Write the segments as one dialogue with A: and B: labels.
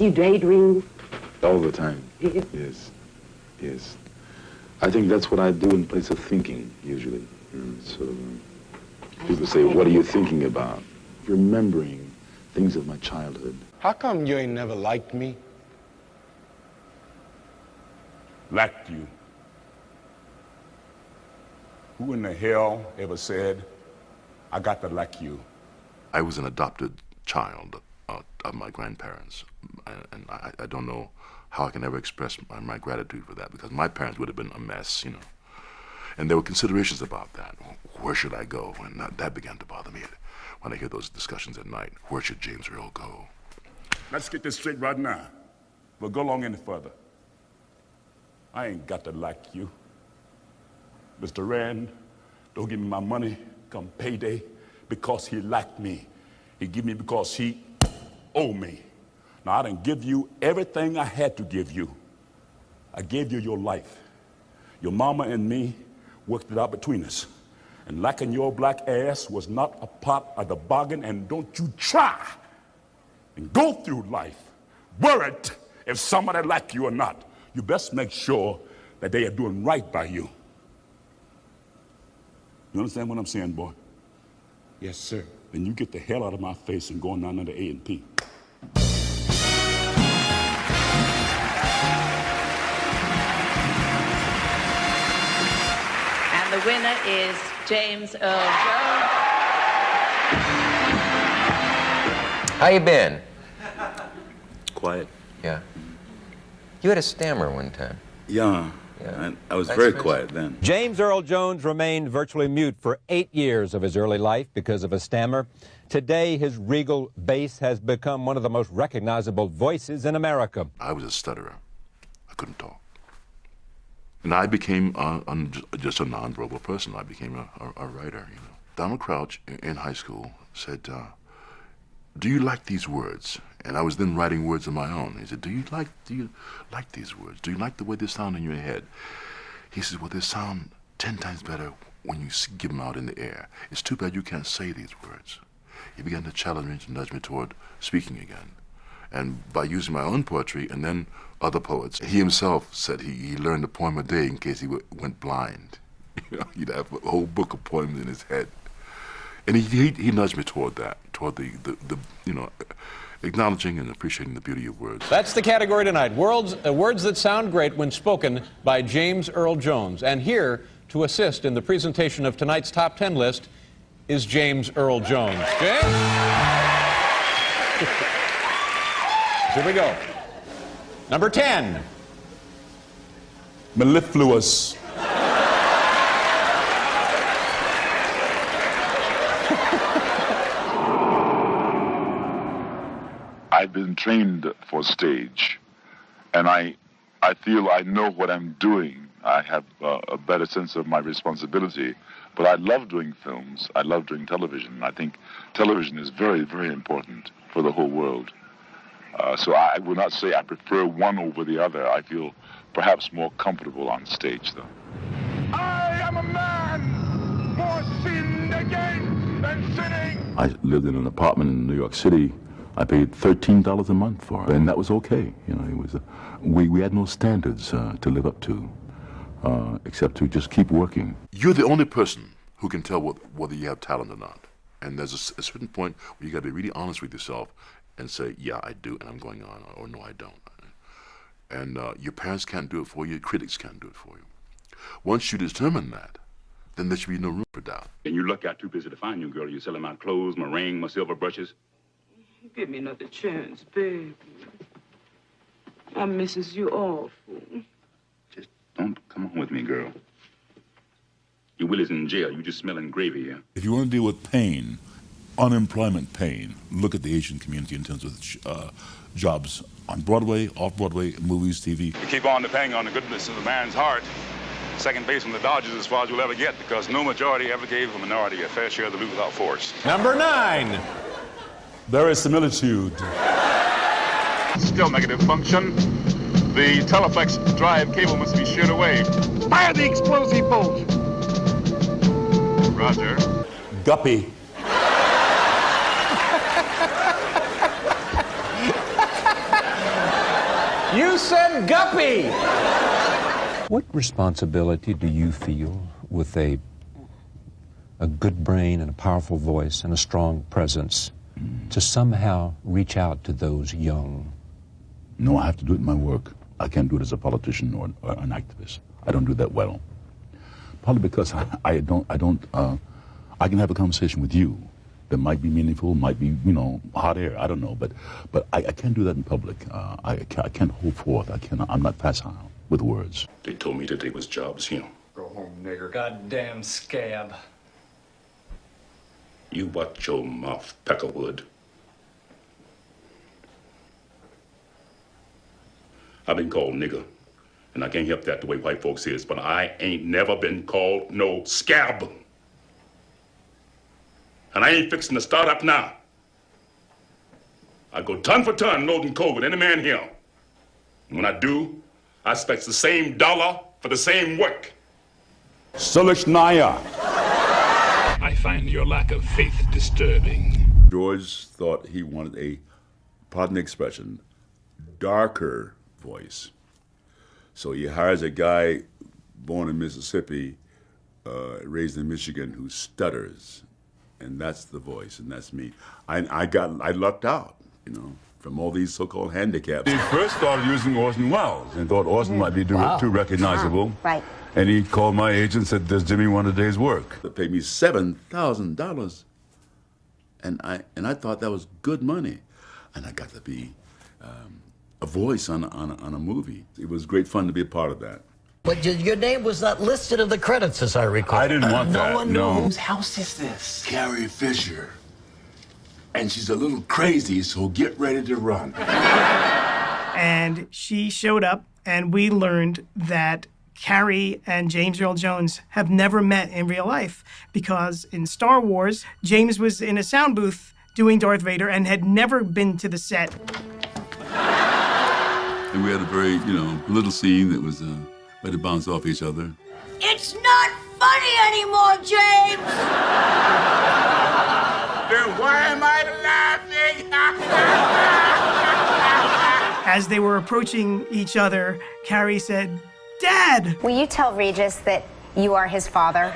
A: Do you daydream?
B: All the time.
A: Yes.
B: Yes. Yes. I think that's what I do in place of thinking, usually. So people say, what are you thinking about? Remembering things of my childhood.
C: How come you ain't never liked me?
D: Liked you. Who in the hell ever said, I got to like you?
E: I was an adopted child of my grandparents, and I don't know how I can ever express my gratitude for that, because my parents would have been a mess, you know. And there were considerations about that. Where should I go? And that began to bother me when I hear those discussions at night. Where should James Earl go?
D: Let's get this straight right now. We'll go along any further. I ain't got to like you. Mr. Rand, don't give me my money come payday because he liked me. He give me because he owe me. Now, I done give you everything I had to give you. I gave you your life. Your mama and me worked it out between us. And liking your black ass was not a part of the bargain, and don't you try and go through life worried if somebody like you or not. You best make sure that they are doing right by you. You understand what I'm saying, boy?
C: Yes, sir.
D: Then you get the hell out of my face and go on down under A&P.
F: And the winner is James Earl Jones.
G: How you been?
B: Quiet.
G: Yeah. You had a stammer one time.
B: Yeah. I was very quiet then.
H: James Earl Jones remained virtually mute for 8 years of his early life because of a stammer. Today, his regal bass has become one of the most recognizable voices in America.
E: I was a stutterer. I couldn't talk. And I became just a nonverbal person. I became a writer, you know. Donald Crouch in high school said, do you like these words? And I was then writing words of my own. He said, do you like these words? Do you like the way they sound in your head? He says, well, they sound 10 times better when you give them out in the air. It's too bad you can't say these words. He began to challenge me, to nudge me toward speaking again. And by using my own poetry and then other poets, he himself said he learned a poem a day in case he went blind. You know, he'd have a whole book of poems in his head. And he nudged me toward that, toward the you know, acknowledging and appreciating the beauty of words.
H: That's the category tonight. Words that sound great when spoken by James Earl Jones. And here to assist in the presentation of tonight's top 10 list is James Earl Jones. James? Here we go. Number 10.
D: Mellifluous.
I: I've been trained for stage, and I feel I know what I'm doing. I have a better sense of my responsibility, but I love doing films. I love doing television. I think television is very, very important for the whole world. So I would not say I prefer one over the other. I feel perhaps more comfortable on stage, though.
D: I am a man more sinned against than sinning.
E: I lived in an apartment in New York City. I paid $13 a month for it, and that was okay. You know, it was we had no standards to live up to, except to just keep working. You're the only person who can tell whether you have talent or not. And there's a certain point where you got to be really honest with yourself and say, yeah, I do, and I'm going on, or no, I don't. And your parents can't do it for you, critics can't do it for you. Once you determine that, then there should be no room for doubt.
D: And you luck out too busy to find you, girl. You selling my clothes, my ring, my silver brushes.
A: Give me another chance, baby. I misses you awful.
D: Just don't come on with me, girl. Your Willie's in jail. You just smelling gravy here.
J: If you want to deal with pain, unemployment pain, look at the Asian community in terms of jobs on Broadway, off-Broadway, movies, TV.
D: You keep on depending on the goodness of the man's heart. Second base from the Dodgers as far as you'll ever get, because no majority ever gave a minority a fair share of the loot without force.
H: Number 9.
D: There is similitude. Still negative function. The Teleflex drive cable must be sheared away.
C: Fire the explosive bolt.
D: Roger.
J: Guppy.
H: You said guppy!
K: What responsibility do you feel with a good brain and a powerful voice and a strong presence to somehow reach out to those young?
J: No, I have to do it in my work. I can't do it as a politician or an activist. I don't do that well. Probably because I can have a conversation with you that might be meaningful, might be, hot air, I don't know, but I can't do that in public. I can't hold forth. I'm not facile with words.
E: They told me today was jobs here.
L: Go home, nigger. Goddamn scab.
E: You watch your mouth, Peckerwood. I've been called nigger, and I can't help that the way white folks is, but I ain't never been called no scab. And I ain't fixing to start up now. I go ton for ton loading coal with any man here. And when I do, I expect the same dollar for the same work.
J: Sulish Naya.
E: I find your lack of faith disturbing.
J: George thought he wanted a, pardon the expression, darker voice. So he hires a guy born in Mississippi, raised in Michigan, who stutters. And that's the voice, and that's me. I lucked out, from all these so-called handicaps. He first started using Orson Welles and thought Orson might be too recognizable.
M: Right.
J: And he called my agent and said, "Does Jimmy want a day's work?" They paid me $7,000. And I thought that was good money. And I got to be a voice on a movie. It was great fun to be a part of that.
M: But your name was not listed in the credits, as I recall.
J: I didn't want that.
M: No one
J: no.
M: knew.
L: Whose house is this?
J: Carrie Fisher. And she's a little crazy, so get ready to run.
N: And she showed up, and we learned that Carrie and James Earl Jones have never met in real life, because in Star Wars, James was in a sound booth doing Darth Vader and had never been to the set.
B: And we had a very, little scene that was, we had to bounce off each other.
M: It's not funny anymore, James!
D: Then why am I laughing?
N: As they were approaching each other, Carrie said, "Dad!"
O: Will you tell Regis that you are his father?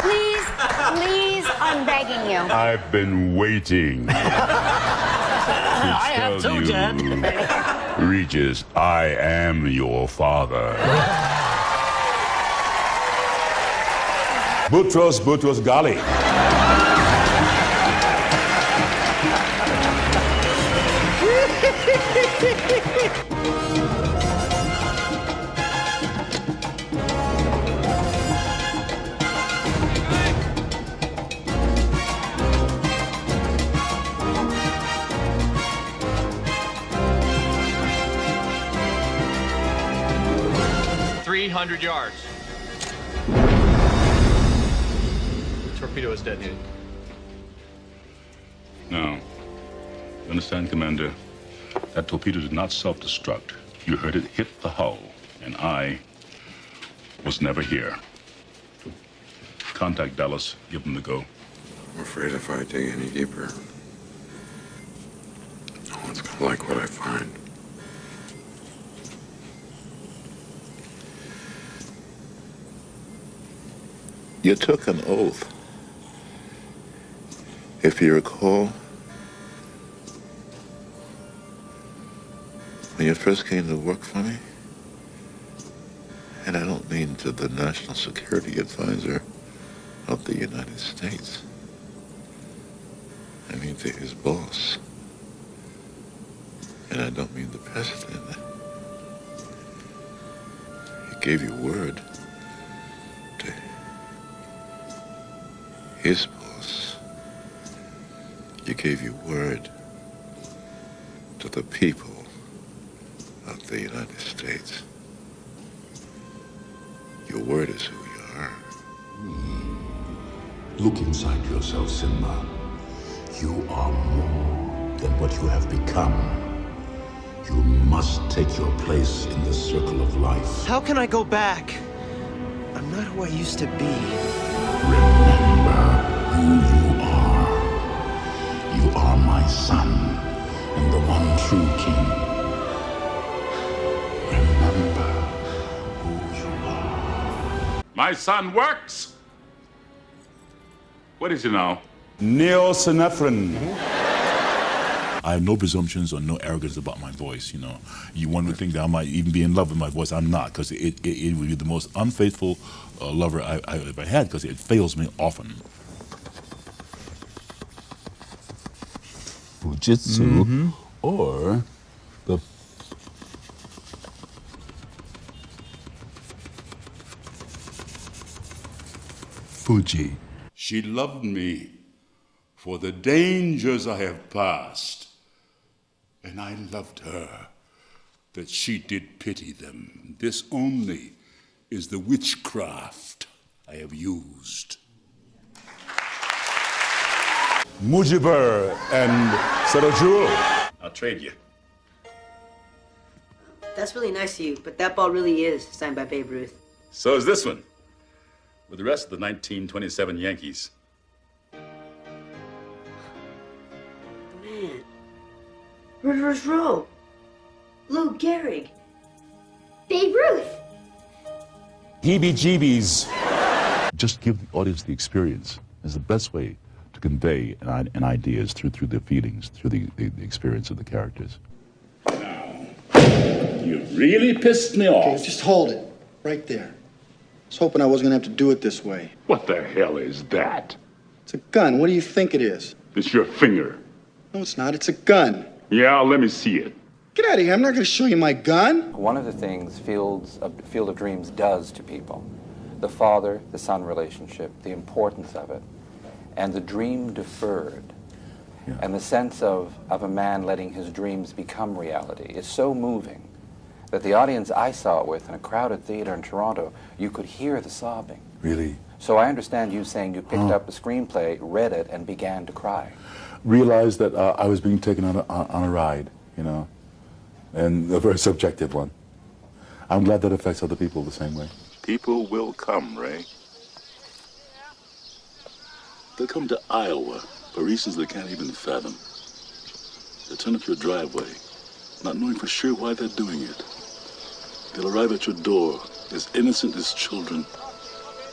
O: Please, I'm begging you.
J: I've been waiting.
M: I have too, Dad.
J: Regis, I am your father. Butros Ghali.
L: 300 yards. Torpedo is detonated.
E: Now, you understand, Commander? That torpedo did not self-destruct. You heard it hit the hull, and I was never here. Contact Dallas. Give them the go.
B: I'm afraid if I dig any deeper, no one's gonna like what I find.
I: You took an oath. If you recall, when you first came to work for me, and I don't mean to the National Security Advisor of the United States, I mean to his boss, and I don't mean the president. He gave you word to his boss. You gave your word to the people of the United States. Your word is who you are.
P: Look inside yourself, Simba. You are more than what you have become. You must take your place in the circle of life.
Q: How can I go back? I'm not who I used to be.
P: Remember who you are. You are my son, and the one true
D: My son works. What is he now?
J: Neosynephrine.
E: I have no presumptions or no arrogance about my voice, you know. One would think that I might even be in love with my voice. I'm not, because it would be the most unfaithful lover I've ever had, because it fails me often.
J: Fujitsu or the Fuji.
D: She loved me for the dangers I have passed, and I loved her that she did pity them. This only is the witchcraft I have used.
J: Mujibur and Sarajul.
D: I'll trade you.
R: That's really nice of you, but that ball really is signed by Babe Ruth.
D: So is this one, with the rest of the 1927 Yankees.
R: Man. Rivers Row. Lou Gehrig. Babe Ruth.
J: Heebie-jeebies.
E: Just give the audience the experience is the best way to convey an idea is through the feelings, through the experience of the characters.
D: You really pissed me off.
Q: Okay, just hold it. Right there. I was hoping I wasn't going to have to do it this way.
D: What the hell is that?
Q: It's a gun. What do you think it is?
D: It's your finger.
Q: No, it's not. It's a gun.
D: Yeah, let me see it.
Q: Get out of here. I'm not going to show you my gun.
S: One of the things Field of Dreams does to people, the father-the-son relationship, the importance of it, and the dream deferred, and the sense of a man letting his dreams become reality is so moving that the audience I saw it with in a crowded theater in Toronto, you could hear the sobbing.
E: Really?
S: So I understand you saying you picked up a screenplay, read it, and began to cry.
E: Realized that I was being taken on a ride, you know, and a very subjective one. I'm glad that affects other people the same way.
I: People will come, Ray. They'll come to Iowa for reasons they can't even fathom. They'll turn up your driveway, not knowing for sure why they're doing it. They'll arrive at your door as innocent as children,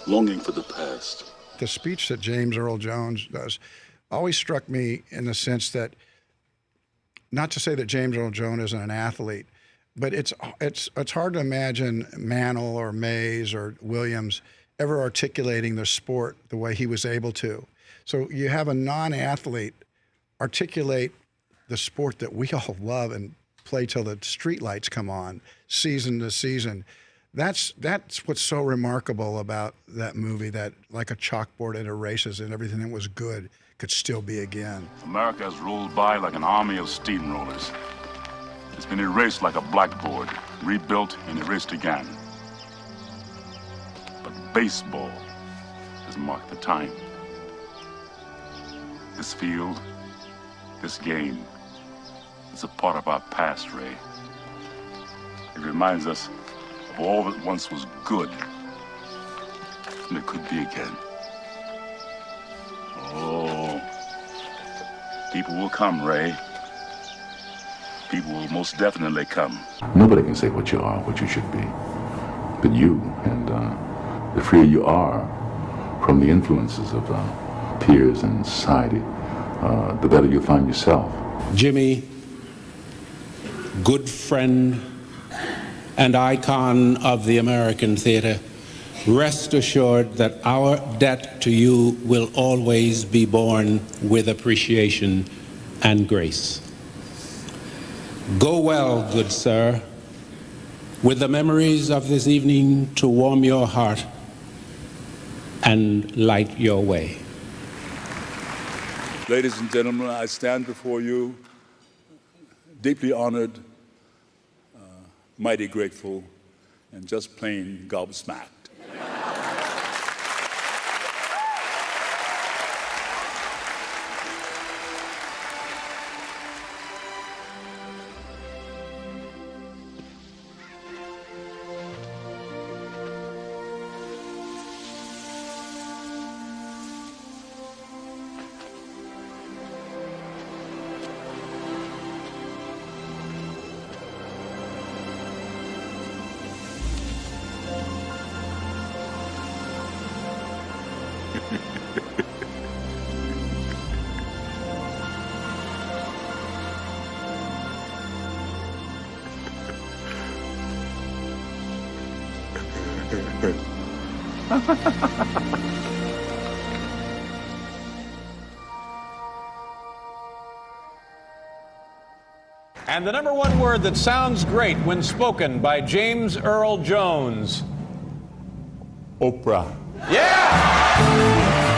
I: longing for the past.
T: The speech that James Earl Jones does always struck me in the sense that, not to say that James Earl Jones isn't an athlete, but it's hard to imagine Mantle or Mays or Williams ever articulating their sport the way he was able to. So you have a non-athlete articulate the sport that we all love and play till the streetlights come on, season to season. That's what's so remarkable about that movie, that like a chalkboard it erases and everything that was good could still be again.
D: America has rolled by like an army of steamrollers. It's been erased like a blackboard, rebuilt and erased again. But baseball has marked the time. This field, this game, is a part of our past, Ray. It reminds us of all that once was good, and it could be again. Oh, people will come, Ray. People will most definitely come.
E: Nobody can say what you are, what you should be, but you. And the freer you are from the influences of peers and society, the better you'll find yourself.
U: Jimmy, good friend and icon of the American theater, rest assured that our debt to you will always be borne with appreciation and grace. Go well, good sir, with the memories of this evening to warm your heart and light your way.
J: Ladies and gentlemen, I stand before you deeply honored, mighty grateful, and just plain gobsmacked.
H: And the number one word that sounds great when spoken by James Earl Jones.
J: Oprah.
H: Yeah!